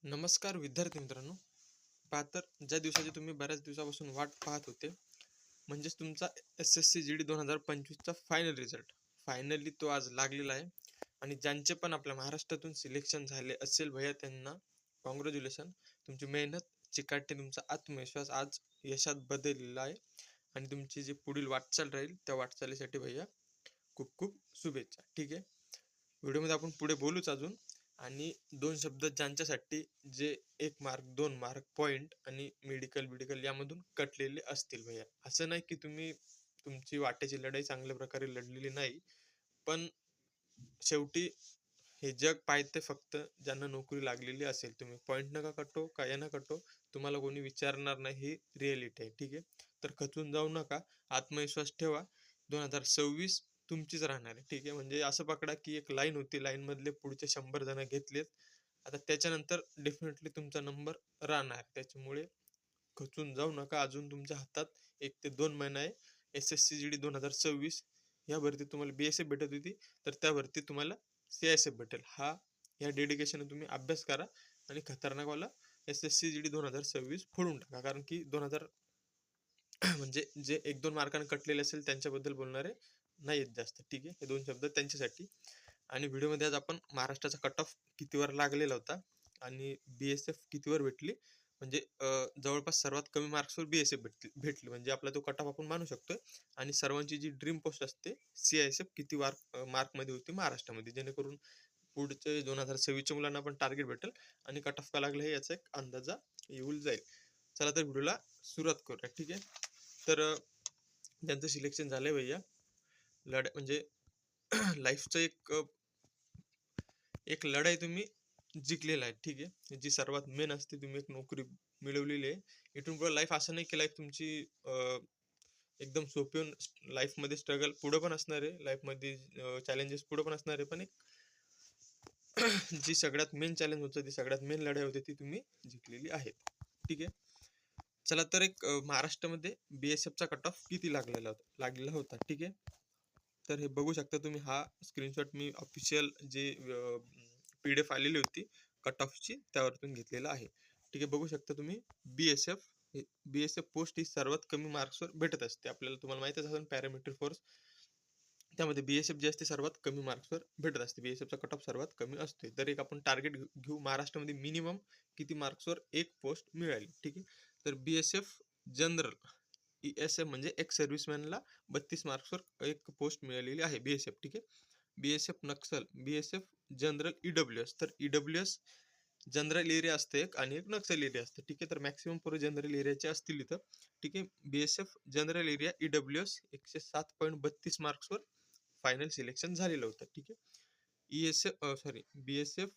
नमस्कार विद्यार्थी मित्रांनो. पहा तर ज्या दिवसाची तुम्ही बऱ्याच दिवसापासून वाट पाहत होते, म्हणजेच तुमचा SSC GD 2025चा फायनल रिझल्ट फायनली तो आज लागलेला आहे. आणि ज्यांचे पण आपल्या महाराष्ट्रातून सिलेक्शन झाले असेल भैया, त्यांना कॉंग्रॅच्युलेशन. तुमची मेहनत, चिकाटी, तुमचा आत्मविश्वास आज यशात बदललेला आहे. आणि तुमची जी पुढील वाटचाल राहील त्या वाटचालीसाठी भैया खूप खूप शुभेच्छा. ठीक आहे, व्हिडिओमध्ये आपण पुढे बोलूच अजून. आणि दोन शब्द ज्यांच्यासाठी जे 1 मार्क 2 मार्क पॉईंट आणि मेडिकल यामधून कटलेले असतील भैया. असं नाही की तुम्ही तुमची वाटेची लढाई चांगल्या प्रकारे लढलेली नाही, पण शेवटी हे जग पाहते फक्त ज्यांना नोकरी लागलेली असेल. तुम्ही पॉईंट नका कटो, काय ना कटो, तुम्हाला कोणी विचारणार नाही, ही रिॲलिटी आहे. ठीक आहे, तर खचून जाऊ नका, आत्मविश्वास ठेवा. 2026 तुमचीच राहणार आहे. ठीक आहे, म्हणजे असं पकडा की एक लाईन होती, लाईन मधले पुढचे 100 जण घेतलेत. आता त्याच्यानंतर डेफिनेटली तुमचा नंबर राहणार. त्याच्यामुळे खचून जाऊ नका. अजून तुमच्या हातात 1 ते 2 महिना आहे. SSC GD 2026 या भरती तुम्हाला BSF भेटत होती, तर त्या भरती तुम्हाला CISF भेटेल. या डेडिकेशनने तुम्ही अभ्यास करा आणि खतरनाकवाला SSC GD 2026 फोडून टाका. कारण की 2000 म्हणजे जे 1-2 मार्काने कटलेले असेल त्यांच्याबद्दल बोलणारे नाहीत जास्त. ठीक आहे, हे 2 शब्द त्यांच्यासाठी. आणि व्हिडिओमध्ये आज आपण महाराष्ट्राचा कट ऑफ कितीवर लागलेला होता आणि BSF कितीवर भेटली, म्हणजे जवळपास सर्वात कमी मार्क्सवर BSF भेटली, म्हणजे आपला तो कट ऑफ आपण मानू शकतोय. आणि सर्वांची जी ड्रीम पोस्ट असते CISF किती मार्कमध्ये होती महाराष्ट्रामध्ये, जेणेकरून पुढचे 2026च्या मुलांना पण टार्गेट भेटेल आणि कट ऑफ का लागला हे याचा एक अंदाजा येऊन जाईल. चला तर व्हिडिओला सुरुवात करूया. ठीक आहे, तर ज्यांचं सिलेक्शन झालंय भैया, म्हणजे लाईफचं एक लढाई तुम्ही जिंकलेला आहे. ठीक आहे, जी सर्वात मेन असते, तुम्ही एक नोकरी मिळवलेली आहे. इथून पुढे लाईफ असं नाही की लाईफ तुमची एकदम सोपी होऊन, लाईफमध्ये स्ट्रगल पुढं पण असणार आहे, लाईफमध्ये चॅलेंजेस पुढं पण असणार आहे, पण एक जी सगळ्यात मेन चॅलेंज होतं, ती सगळ्यात मेन लढाई होती, ती तुम्ही जिंकलेली आहे. ठीक आहे, चला तर एक महाराष्ट्रामध्ये BSFचा कट ऑफ किती लागलेला होता. ठीक आहे, तर हे बघू शकता तुम्ही, हा स्क्रीनशॉट मी ऑफिशियल जे PDF आलेली होती कट ऑफची त्यावरतून घेतलेला आहे. ठीक आहे, बघू शकता तुम्ही, BSF पोस्ट ही सर्वात कमी मार्क्सवर भेटत असते. आपल्याला तुम्हाला माहितच असेल, पॅरामिलिटरी फोर्स त्यामध्ये BSF जी असते सर्वात कमी मार्क्सवर भेटत असते. BSFचा कट ऑफ सर्वात कमी असते. तर एक आपण टार्गेट घेऊ, महाराष्ट्रामध्ये मिनिमम किती मार्क्सवर एक पोस्ट मिळाली. ठीक आहे, तर BSF जनरल ESF म्हणजे एक्स सर्व्हिसमॅनला 32 मार्क्सवर एक पोस्ट मिळालेली आहे BSF. ठीक आहे, BSF Naxal, BSF general EWS, तर EWS जनरल एरिया असते एक, आणि एक नक्सल एरिया असते. ठीक आहे, तर मॅक्सिमम पूर्ण जनरल एरियाचे असतील इथं. ठीक आहे, BSF जनरल एरिया EWS 107.32 मार्क्सवर फायनल सिलेक्शन झालेलं होतं. ठीक आहे, BSF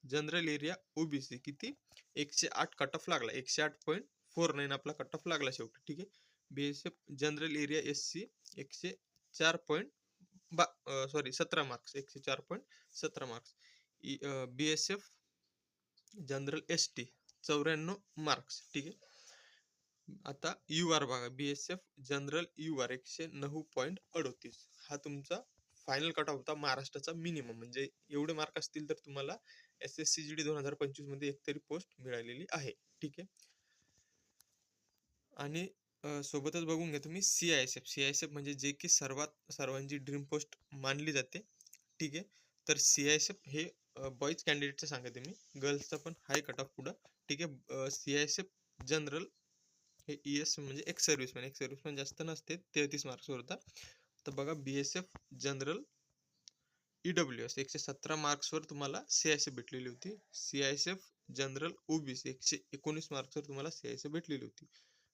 जनरल एरिया OBC किती 108 कट ऑफ लागला, 108.49 आपला कट ऑफ लागला शेवटी. ठीक आहे, BSF general area SC 17 marks, 104.17 marks. BSF general ST 94 marks. ठीक आहे, आता UR बघा, BSF जनरल UR 109.38. हा तुमचा फायनल कट ऑफ होता महाराष्ट्राचा मिनिमम. म्हणजे एवढे मार्क असतील तर तुम्हाला SSC GD 2025 मध्ये एकतरी पोस्ट मिळालेली आहे. ठीक आहे, आणि सोबतच बघून घ्या तुम्ही CISF म्हणजे जे की सर्वांची ड्रीम पोस्ट मानली जाते. ठीक आहे, तर CISF हे बॉईज कॅन्डिडेटचं सांगते मी, गर्ल्सचा पण हाय कट ऑफ पुढं. ठीक आहे, CISF जनरल हे म्हणजे एक्स सर्व्हिसमॅन जास्त नसते, 33 मार्क्सवर होता. तर बघा, BSF जनरल EWS 117 मार्क्सवर तुम्हाला CISF भेटलेली होती. CISF जनरल OBC 119 मार्क्सवर तुम्हाला CISF भेटलेली होती.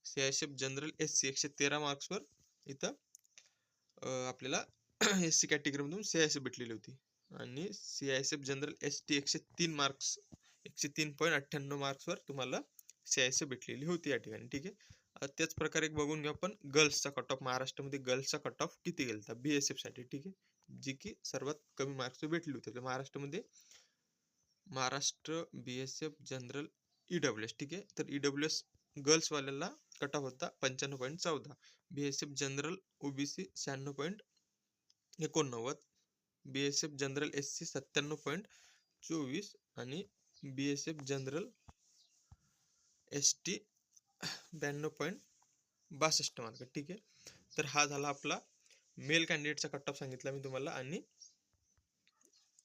CISF जनरल SC 113 मार्क्सवर इथं आपल्याला SC कॅटेगरीमधून CISF भेटलेली होती. आणि CISF जनरल ST 103 मार्क्स, 103.98 मार्क्सवर तुम्हाला CISF भेटलेली होती या ठिकाणी. ठीक आहे, त्याच प्रकारे बघून घेऊ आपण गर्ल्सचा कट ऑफ. महाराष्ट्रामध्ये गर्ल्सचा कट ऑफ किती गेलता BSF साठी. ठीक आहे, जी की सर्वात कमी मार्क्स भेटली होती महाराष्ट्रामध्ये. Maharashtra BSF general EWS. ठीक आहे, तर EWS गर्ल्सवाल्याला कट ऑफ होता 95.14. BSF general OBC 96.89. BSF general SC 97.24 आणि BSF जनरल ST 92.62 मार्क. ठीक आहे. तर हा झाला आपला मेल कॅन्डिडेटचा कट ऑफ सांगितला मी तुम्हाला आणि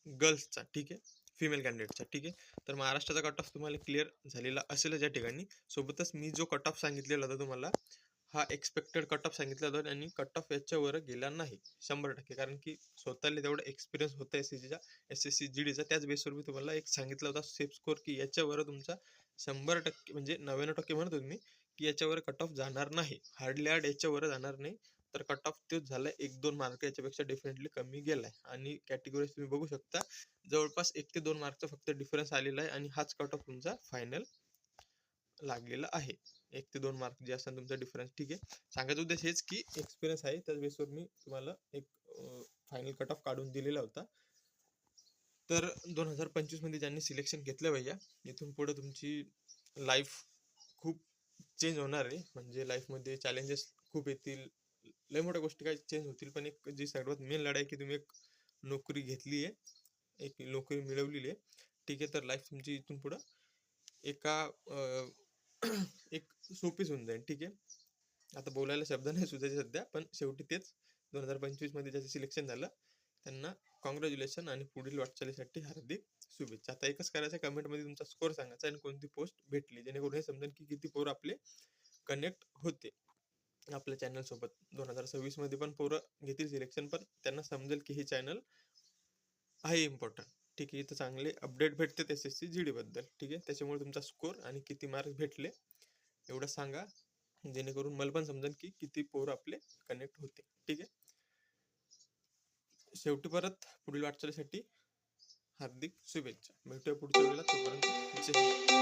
गर्ल्सचा. ठीक आहे. फिमेल कॅन्डिडेटचा. ठीक आहे. तर महाराष्ट्राचा कट ऑफ तुम्हाला क्लिअर झालेला असेल या ठिकाणी. सोबतच मी जो कट ऑफ सांगितलेला होता तुम्हाला, हा एक्सपेक्टेड कट ऑफ सांगितला होता आणि कट ऑफ याच्यावर गेला नाही 100%. कारण की स्वतःला तेवढा एक्सपिरियन्स होता SSC GDचा. त्याच बेसवर मी तुम्हाला एक सांगितलं होता सेफ स्कोर, की याच्यावर तुमचा 100% म्हणजे 99% म्हणत होतो मी, की याच्यावर कट ऑफ जाणार नाही. हार्डली हार्ड याच्यावर जाणार नाही. तर कट ऑफ तोच झाला, 1-2 मार्क याच्यापेक्षा डेफिनेटली कमी गेलाय. आणि कॅटेगरीज तुम्ही बघू शकता, जवळपास 1 ते 2 मार्कचा फक्त डिफरन्स आलेला आहे आणि हाच कट ऑफ तुमचा फायनल लागलेला आहे. 1 ते 2 मार्क जे असतात तुमचा डिफरन्स. ठीक आहे. सांगायचा उद्देश हेच की एक्सपिरियन्स आहे, त्याच बेसवर मी तुम्हाला एक फायनल कट ऑफ काढून दिलेला होता. तर 2025 मध्ये ज्यांनी सिलेक्शन घेतलं भैया, इथून पुढे तुमची लाईफ खूप चेंज होणार आहे. म्हणजे लाईफमध्ये चॅलेंजेस खूप येतील, लय मोठ्या गोष्टी काही चेंज होतील. पण एक जी सर्वात मेन लढाई की तुम्ही एक नोकरी घेतली आहे, एक नोकरी मिळवलेली आहे. ठीक आहे. तर लाईफ तुमची इथून पुढं एका एक सोपीच होऊन जाईल. ठीक आहे. आता बोलायला शब्द नाही सुचायचे सध्या, पण शेवटी तेच 2025 मध्ये ज्याचं सिलेक्शन झालं त्यांना कॉंग्रॅच्युलेशन आणि पुढील वाटचालीसाठी हार्दिक शुभेच्छा. आता एकच करायचं, कमेंटमध्ये तुमचा स्कोर सांगायचा आणि कोणती पोस्ट भेटली, जेणेकरून हे समजेल की किती पोरं आपले कनेक्ट होते आपल्या चॅनल सोबत. 2026 मध्ये पण पोरं घेतील सिलेक्शन, पण त्यांना समजेल की हे चॅनल आहे इम्पॉर्टंट. ठीक आहे. इथं चांगले अपडेट भेटते SSC GD बद्दल. ठीक आहे. त्याच्यामुळे तुमचा स्कोर आणि किती मार्क्स भेटले एवढं सांगा, जेणेकरून मला पण समजेल की किती पोरं आपले कनेक्ट होते. ठीक आहे. शेवटी परत पुढील वाटचालीसाठी हार्दिक शुभेच्छा. भेटूया पुढच्या वेळेला. तोपर्यंत जय हिंद.